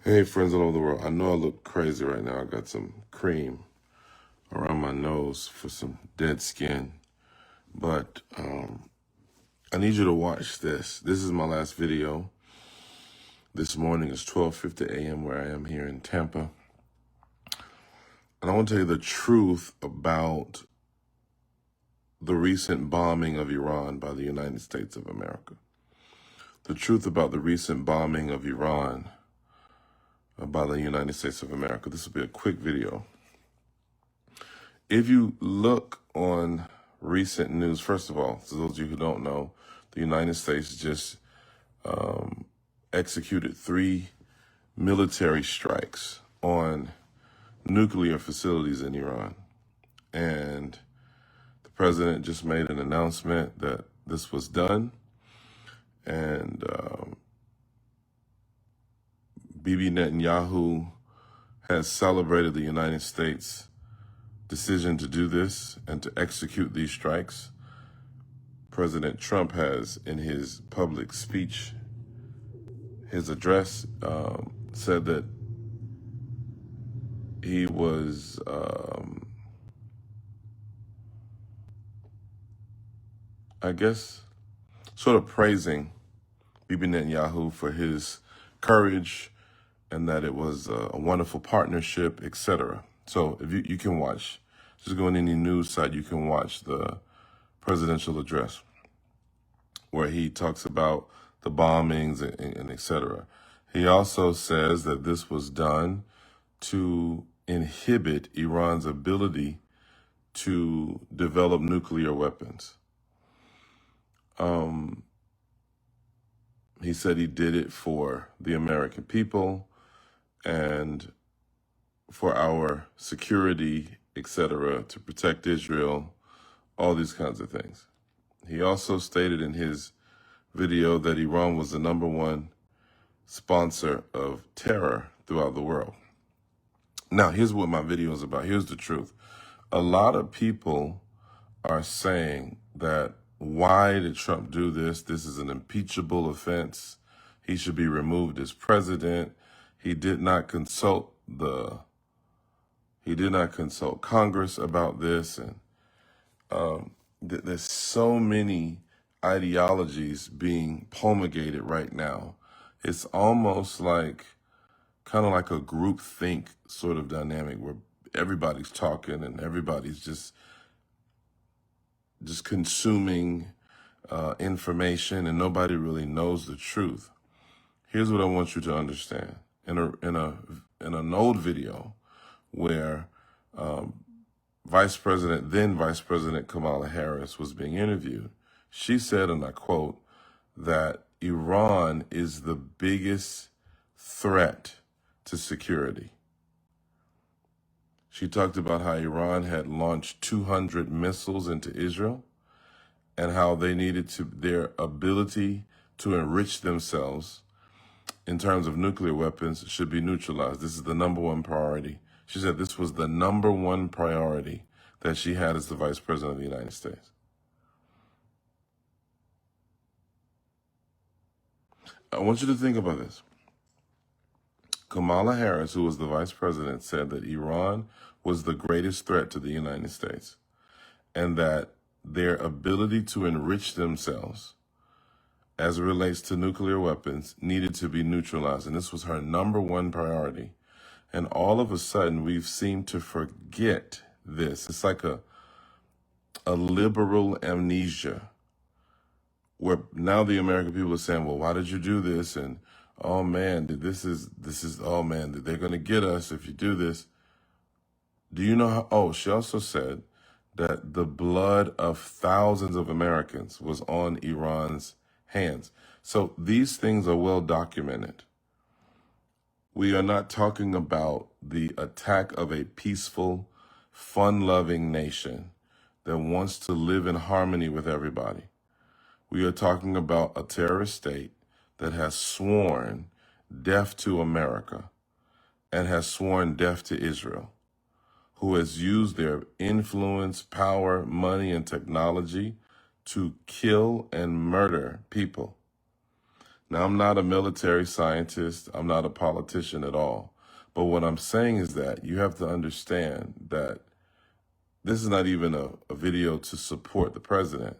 Hey, friends all over the world. I know I look crazy right now. I got some cream around my nose for some dead skin. But I need you to watch this. This is my last video. This morning is 12:50 a.m. where I am here in Tampa. And I want to tell you the truth about the recent bombing of Iran by the United States of America. The truth about the recent bombing of Iran by the United States of America. This will be a quick video. If you look on recent news, first of all, to those of you who don't know, the United States just executed 3 military strikes on nuclear facilities in Iran. And the president just made an announcement that this was done. And Bibi Netanyahu has celebrated the United States' decision to do this and to execute these strikes. President Trump has, in his public speech, his address, said that he was I guess, sort of praising Bibi Netanyahu for his courage and that it was a wonderful partnership, etc. So if you can watch, just go on any news site, you can watch the presidential address where he talks about the bombings and etc. He also says that this was done to inhibit Iran's ability to develop nuclear weapons. He said he did it for the American people and for our security, etc., to protect Israel, all these kinds of things. He also stated in his video that Iran was the #1 sponsor of terror throughout the world. Now, here's what my video is about. Here's the truth. A lot of people are saying that, why did Trump do this? This is an impeachable offense. He should be removed as president. He did not consult Congress about this. And there's so many ideologies being promulgated right now. It's almost like kind of like a group think sort of dynamic where everybody's talking and everybody's just consuming information and nobody really knows the truth. Here's what I want you to understand. In an old video where then Vice President Kamala Harris was being interviewed, she said, and I quote, that Iran is the biggest threat to security. She talked about how Iran had launched 200 missiles into Israel and how they needed their ability to enrich themselves in terms of nuclear weapons should be neutralized. This is the #1 priority. She said this was the #1 priority that she had as the Vice President of the United States. I want you to think about this. Kamala Harris, who was the Vice President, said that Iran was the greatest threat to the United States and that their ability to enrich themselves as it relates to nuclear weapons needed to be neutralized. And this was her #1 priority. And all of a sudden, we've seemed to forget this. It's like a liberal amnesia where now the American people are saying, well, why did you do this? And, oh man, oh man, they're going to get us if you do this. Do you know how? Oh, she also said that the blood of thousands of Americans was on Iran's hands. So these things are well documented. We are not talking about the attack of a peaceful, fun-loving nation that wants to live in harmony with everybody. We are talking about a terrorist state that has sworn death to America and has sworn death to Israel, who has used their influence, power, money, and technology to kill and murder people. Now, I'm not a military scientist. I'm not a politician at all. But what I'm saying is that you have to understand that this is not even a video to support the president.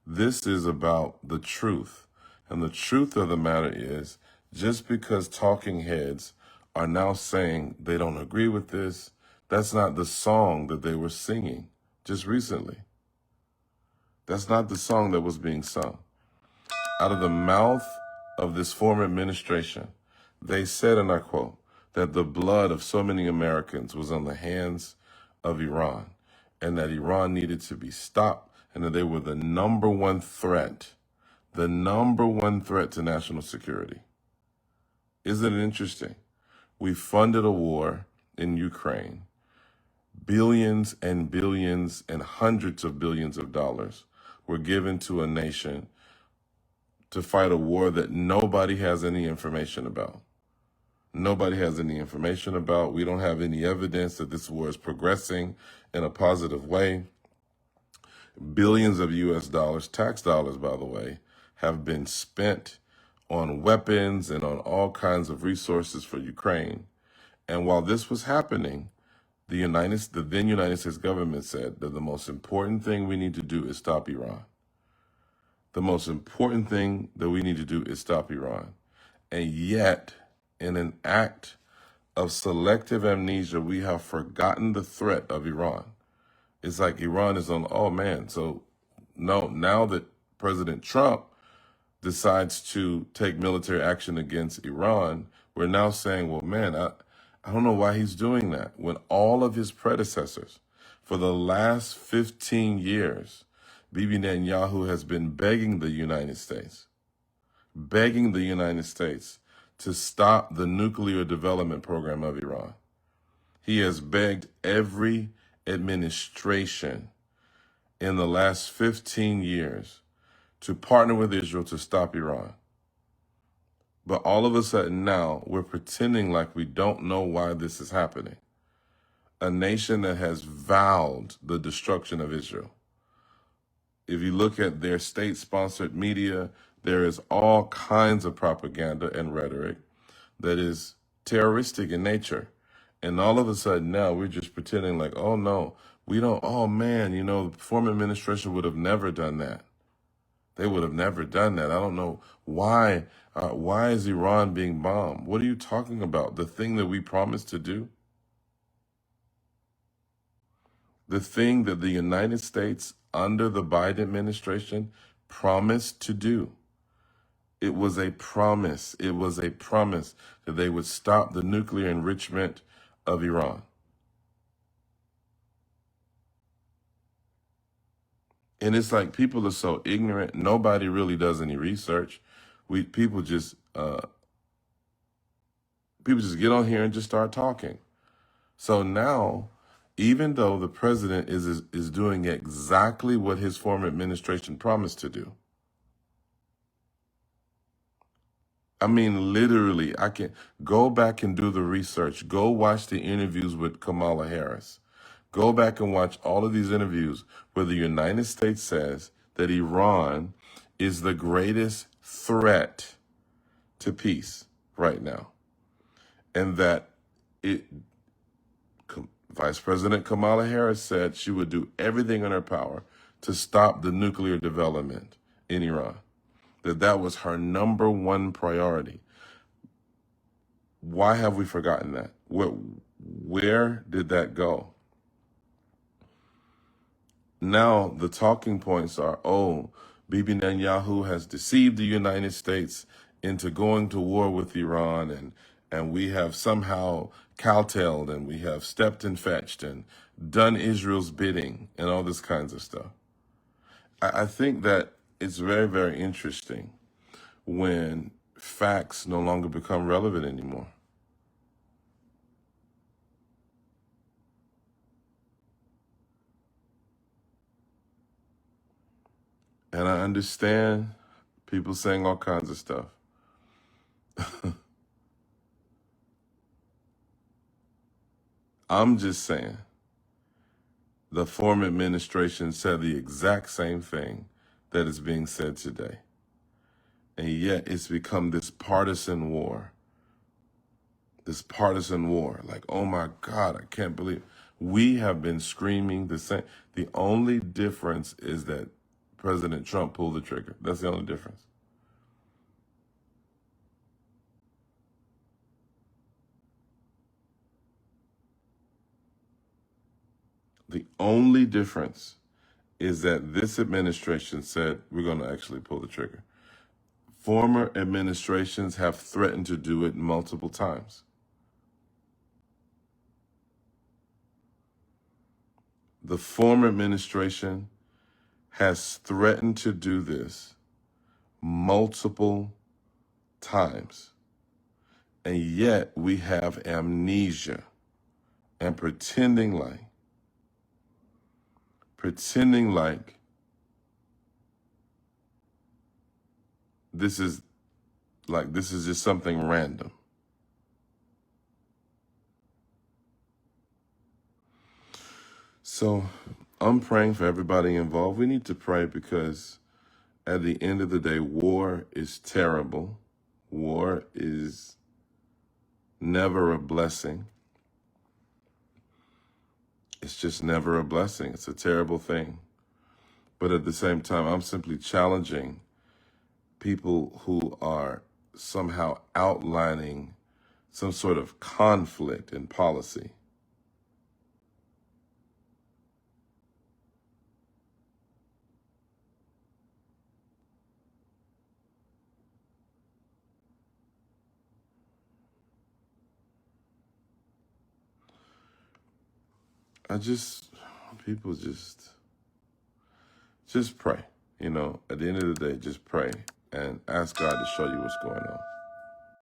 This is about the truth. And the truth of the matter is, just because talking heads are now saying they don't agree with this, that's not the song that they were singing just recently. That's not the song that was being sung. Out of the mouth of this former administration, they said, and I quote, that the blood of so many Americans was on the hands of Iran, and that Iran needed to be stopped, and that they were the number one threat to national security. Isn't it interesting? We funded a war in Ukraine. Billions and billions and hundreds of billions of dollars were given to a nation to fight a war that nobody has any information about. Nobody has any information about. We don't have any evidence that this war is progressing in a positive way. Billions of US dollars, tax dollars, by the way, have been spent on weapons and on all kinds of resources for Ukraine. And while this was happening, the then United States government said that the most important thing we need to do is stop Iran. The most important thing that we need to do is stop Iran. And yet, in an act of selective amnesia, we have forgotten the threat of Iran. It's like Iran is on, oh man, so no, now that President Trump decides to take military action against Iran, we're now saying, well, man, I don't know why he's doing that. When all of his predecessors for the last 15 years, Bibi Netanyahu has been begging the United States to stop the nuclear development program of Iran. He has begged every administration in the last 15 years to partner with Israel to stop Iran. But all of a sudden now, we're pretending like we don't know why this is happening. A nation that has vowed the destruction of Israel. If you look at their state-sponsored media, there is all kinds of propaganda and rhetoric that is terroristic in nature. And all of a sudden now we're just pretending like, oh no, we don't, oh man, the former administration would have never done that. They would have never done that. I don't know why. Why is Iran being bombed? What are you talking about? The thing that we promised to do? The thing that the United States under the Biden administration promised to do. It was a promise. It was a promise that they would stop the nuclear enrichment of Iran. And it's like people are so ignorant. Nobody really does any research. People just get on here and just start talking. So now, even though the president is doing exactly what his former administration promised to do, I mean, literally, I can go back and do the research. Go watch the interviews with Kamala Harris. Go back and watch all of these interviews where the United States says that Iran is the greatest threat to peace right now. And that Vice President Kamala Harris said she would do everything in her power to stop the nuclear development in Iran. That was her number one priority. Why have we forgotten that? Where did that go? Now the talking points are, oh, Bibi Netanyahu has deceived the United States into going to war with Iran, and we have somehow kowtowed and we have stepped and fetched and done Israel's bidding and all this kinds of stuff. I think that it's very, very interesting when facts no longer become relevant anymore. And I understand people saying all kinds of stuff. I'm just saying the former administration said the exact same thing that is being said today. And yet it's become this partisan war. This partisan war. Like, oh my God, I can't believe. We have been screaming the same. The only difference is that President Trump pulled the trigger. That's the only difference. The only difference is that this administration said we're going to actually pull the trigger. Former administrations have threatened to do it multiple times. The former administration has threatened to do this multiple times. And yet we have amnesia and pretending like this is just something random. So I'm praying for everybody involved. We need to pray because at the end of the day, war is terrible. War is never a blessing. It's just never a blessing. It's a terrible thing. But at the same time, I'm simply challenging people who are somehow outlining some sort of conflict in policy. People just pray. At the end of the day, just pray and ask God to show you what's going on.